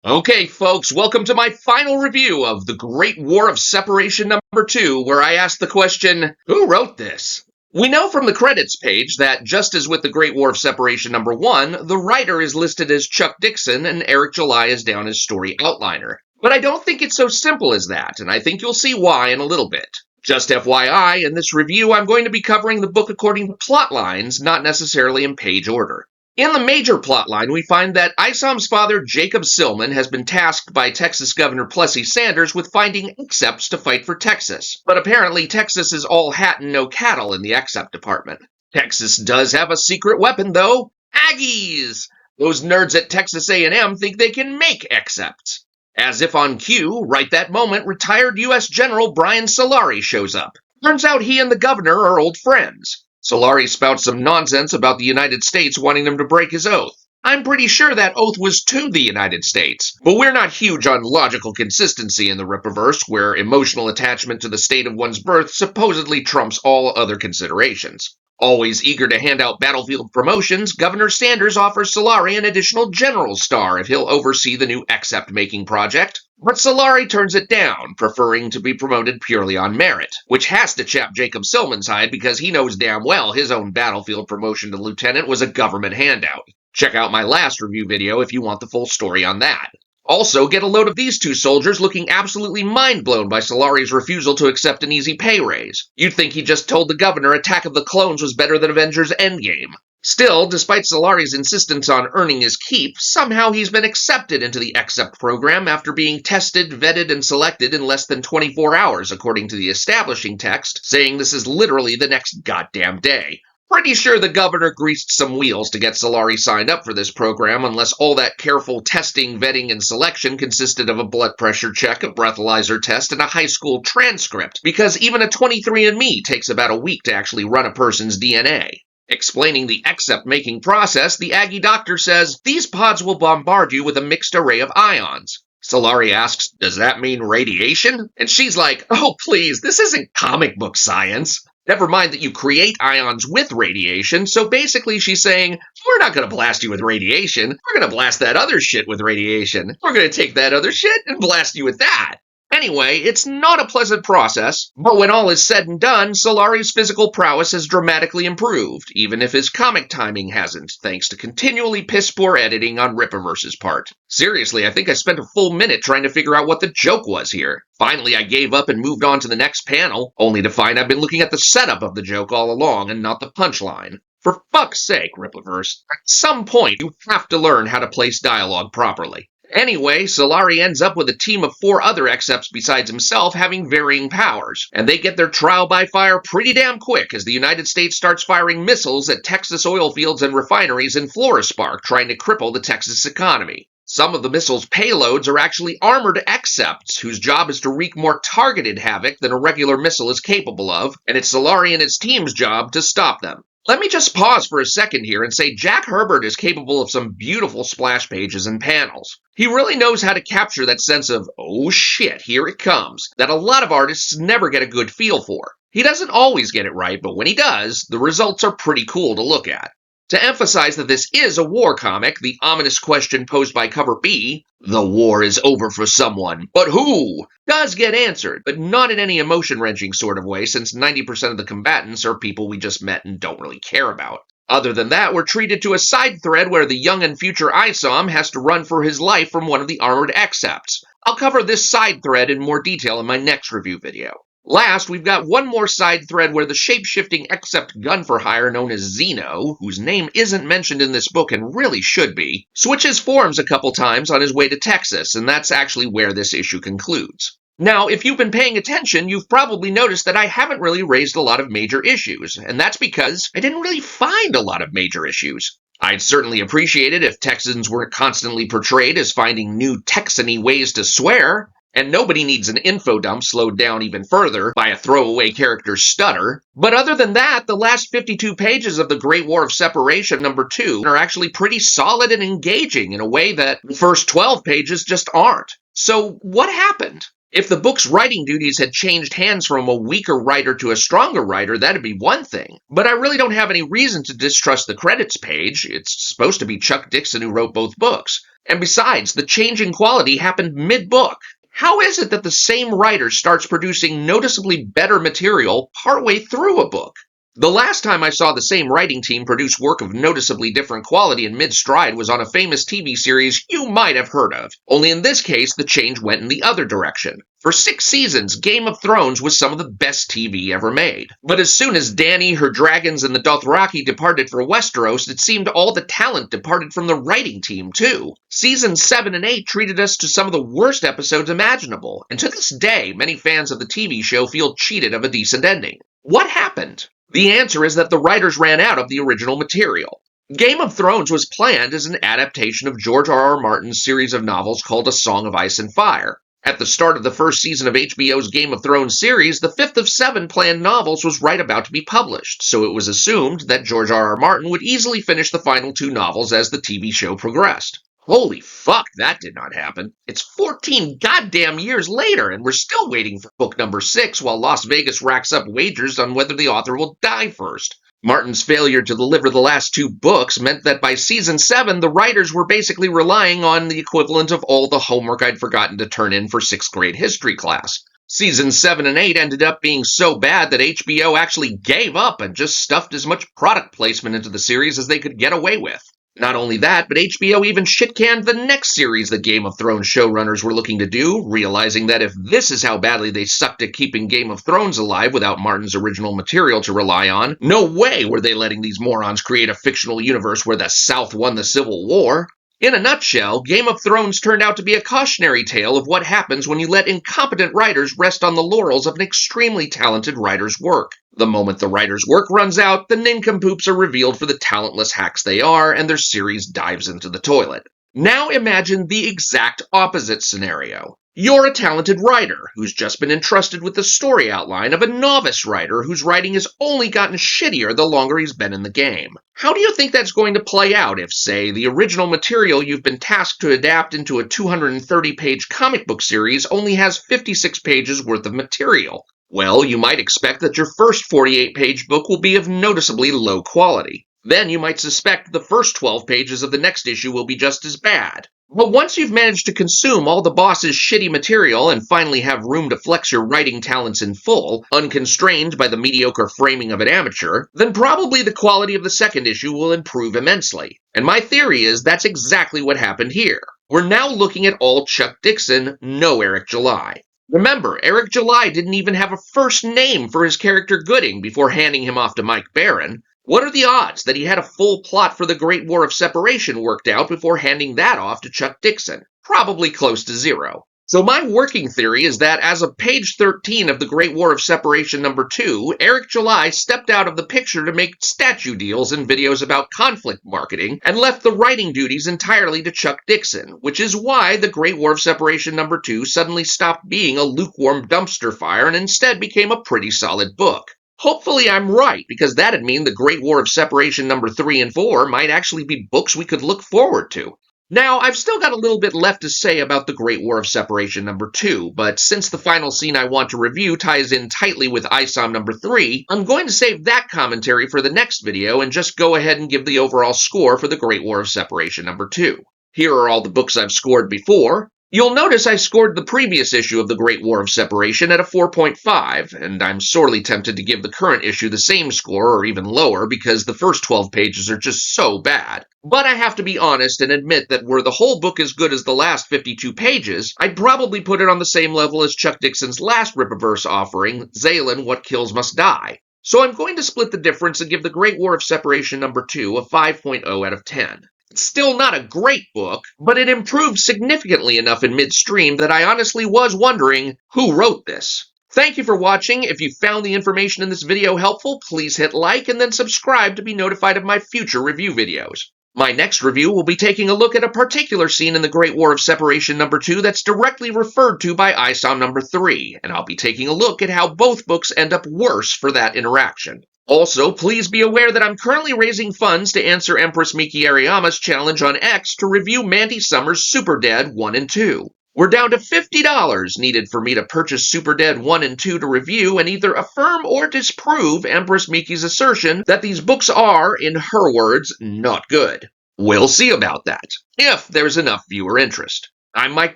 Okay, folks, welcome to my final review of The Great War of Separation number 2, where I ask the question, who wrote this? We know from the credits page that, just as with The Great War of Separation number 1, the writer is listed as Chuck Dixon and Eric July is down as story outliner. But I don't think it's so simple as that, and I think you'll see why in a little bit. Just FYI, in this review, I'm going to be covering the book according to plot lines, not necessarily in page order. In the major plotline, we find that Isom's father, Jacob Silman, has been tasked by Texas Governor Plessy Sanders with finding accepts to fight for Texas. But apparently, Texas is all hat and no cattle in the accept department. Texas does have a secret weapon, though. Aggies! Those nerds at Texas A&M think they can make accepts. As if on cue, right that moment, retired U.S. General Brian Solari shows up. Turns out he and the governor are old friends. Solari spouts some nonsense about the United States wanting them to break his oath. I'm pretty sure that oath was to the United States, but we're not huge on logical consistency in the Rippaverse, where emotional attachment to the state of one's birth supposedly trumps all other considerations. Always eager to hand out battlefield promotions, Governor Sanders offers Solari an additional general star if he'll oversee the new accept-making project. But Solari turns it down, preferring to be promoted purely on merit, which has to chap Jacob Silman's hide because he knows damn well his own battlefield promotion to lieutenant was a government handout. Check out my last review video if you want the full story on that. Also, get a load of these two soldiers looking absolutely mind-blown by Solari's refusal to accept an easy pay raise. You'd think he just told the governor Attack of the Clones was better than Avengers Endgame. Still, despite Solari's insistence on earning his keep, somehow he's been accepted into the Accept program after being tested, vetted, and selected in less than 24 hours, according to the establishing text, saying this is literally the next goddamn day. Pretty sure the governor greased some wheels to get Solari signed up for this program, unless all that careful testing, vetting, and selection consisted of a blood pressure check, a breathalyzer test, and a high school transcript, because even a 23andMe takes about a week to actually run a person's DNA. Explaining the accept-making process, the Aggie doctor says, "These pods will bombard you with a mixed array of ions." Solari asks, "Does that mean radiation?" And she's like, "Oh please, this isn't comic book science. Never mind that you create ions with radiation, so basically she's saying, we're not going to blast you with radiation, we're going to blast that other shit with radiation. We're going to take that other shit and blast you with that. Anyway, it's not a pleasant process, but when all is said and done, Solari's physical prowess has dramatically improved, even if his comic timing hasn't, thanks to continually piss-poor editing on Rippaverse's part. Seriously, I think I spent a full minute trying to figure out what the joke was here. Finally, I gave up and moved on to the next panel, only to find I've been looking at the setup of the joke all along and not the punchline. For fuck's sake, Rippaverse, at some point you have to learn how to place dialogue properly. Anyway, Solari ends up with a team of 4 other accepts besides himself having varying powers, and they get their trial by fire pretty damn quick as the United States starts firing missiles at Texas oil fields and refineries in Florispark, trying to cripple the Texas economy. Some of the missiles' payloads are actually armored accepts, whose job is to wreak more targeted havoc than a regular missile is capable of, and it's Solari and his team's job to stop them. Let me just pause for a second here and say Jack Herbert is capable of some beautiful splash pages and panels. He really knows how to capture that sense of, oh shit, here it comes, that a lot of artists never get a good feel for. He doesn't always get it right, but when he does, the results are pretty cool to look at. To emphasize that this is a war comic, the ominous question posed by cover B, "The war is over for someone, but who?" does get answered, but not in any emotion-wrenching sort of way, since 90% of the combatants are people we just met and don't really care about. Other than that, we're treated to a side thread where the young and future Isom has to run for his life from one of the armored accepts. I'll cover this side thread in more detail in my next review video. Last, we've got one more side thread where the shape-shifting accept gun for hire known as Zeno, whose name isn't mentioned in this book and really should be, switches forms a couple times on his way to Texas, and that's actually where this issue concludes. Now, if you've been paying attention, you've probably noticed that I haven't really raised a lot of major issues, and that's because I didn't really find a lot of major issues. I'd certainly appreciate it if Texans weren't constantly portrayed as finding new Texan-y ways to swear, and nobody needs an info dump slowed down even further by a throwaway character's stutter. But other than that, the last 52 pages of The Great War of Separation number 2 are actually pretty solid and engaging in a way that the first 12 pages just aren't. So what happened? If the book's writing duties had changed hands from a weaker writer to a stronger writer, that'd be one thing. But I really don't have any reason to distrust the credits page. It's supposed to be Chuck Dixon who wrote both books. And besides, the change in quality happened mid-book. How is it that the same writer starts producing noticeably better material partway through a book? The last time I saw the same writing team produce work of noticeably different quality in mid-stride was on a famous TV series you might have heard of. Only in this case, the change went in the other direction. For 6 seasons, Game of Thrones was some of the best TV ever made. But as soon as Dany, her dragons, and the Dothraki departed for Westeros, it seemed all the talent departed from the writing team, too. Seasons 7 and 8 treated us to some of the worst episodes imaginable, and to this day, many fans of the TV show feel cheated of a decent ending. What happened? The answer is that the writers ran out of the original material. Game of Thrones was planned as an adaptation of George R.R. Martin's series of novels called A Song of Ice and Fire. At the start of the first season of HBO's Game of Thrones series, the 5th of 7 planned novels was right about to be published, so it was assumed that George R.R. Martin would easily finish the final 2 novels as the TV show progressed. Holy fuck, that did not happen. It's 14 goddamn years later, and we're still waiting for book number 6 while Las Vegas racks up wagers on whether the author will die first. Martin's failure to deliver the last 2 books meant that by season 7, the writers were basically relying on the equivalent of all the homework I'd forgotten to turn in for 6th grade history class. Seasons 7 and 8 ended up being so bad that HBO actually gave up and just stuffed as much product placement into the series as they could get away with. Not only that, but HBO even shit-canned the next series the Game of Thrones showrunners were looking to do, realizing that if this is how badly they sucked at keeping Game of Thrones alive without Martin's original material to rely on, no way were they letting these morons create a fictional universe where the South won the Civil War. In a nutshell, Game of Thrones turned out to be a cautionary tale of what happens when you let incompetent writers rest on the laurels of an extremely talented writer's work. The moment the writer's work runs out, the nincompoops are revealed for the talentless hacks they are, and their series dives into the toilet. Now imagine the exact opposite scenario. You're a talented writer who's just been entrusted with the story outline of a novice writer whose writing has only gotten shittier the longer he's been in the game. How do you think that's going to play out if, say, the original material you've been tasked to adapt into a 230-page comic book series only has 56 pages worth of material? Well, you might expect that your first 48-page book will be of noticeably low quality. Then you might suspect the first 12 pages of the next issue will be just as bad. But once you've managed to consume all the boss's shitty material and finally have room to flex your writing talents in full, unconstrained by the mediocre framing of an amateur, then probably the quality of the second issue will improve immensely. And my theory is that's exactly what happened here. We're now looking at all Chuck Dixon, no Eric July. Remember, Eric July didn't even have a first name for his character Gooding before handing him off to Mike Barron. What are the odds that he had a full plot for the Great War of Separation worked out before handing that off to Chuck Dixon? Probably close to 0. So my working theory is that as of page 13 of the Great War of Separation number 2, Eric July stepped out of the picture to make statue deals and videos about conflict marketing and left the writing duties entirely to Chuck Dixon, which is why the Great War of Separation number 2 suddenly stopped being a lukewarm dumpster fire and instead became a pretty solid book. Hopefully I'm right, because that'd mean the Great War of Separation number 3 and 4 might actually be books we could look forward to. Now, I've still got a little bit left to say about the Great War of Separation number 2, but since the final scene I want to review ties in tightly with ISOM number 3, I'm going to save that commentary for the next video and just go ahead and give the overall score for the Great War of Separation number 2. Here are all the books I've scored before. You'll notice I scored the previous issue of the Great War of Separation at a 4.5, and I'm sorely tempted to give the current issue the same score or even lower because the first 12 pages are just so bad. But I have to be honest and admit that were the whole book as good as the last 52 pages, I'd probably put it on the same level as Chuck Dixon's last Rippaverse offering, Zaylin, What Kills Must Die. So I'm going to split the difference and give the Great War of Separation number 2 a 5.0 out of 10. It's still not a great book, but it improved significantly enough in midstream that I honestly was wondering who wrote this. Thank you for watching. If you found the information in this video helpful, please hit like and then subscribe to be notified of my future review videos. My next review will be taking a look at a particular scene in the Great War of Separation number 2 that's directly referred to by ISOM number 3, and I'll be taking a look at how both books end up worse for that interaction. Also, please be aware that I'm currently raising funds to answer Empress Miki Ariyama's challenge on X to review Mandy Summers' Super Dead 1 and 2. We're down to $50 needed for me to purchase Super Dead 1 and 2 to review and either affirm or disprove Empress Miki's assertion that these books are, in her words, not good. We'll see about that, if there's enough viewer interest. I'm Mike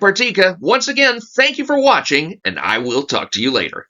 Bartica. Once again, thank you for watching, and I will talk to you later.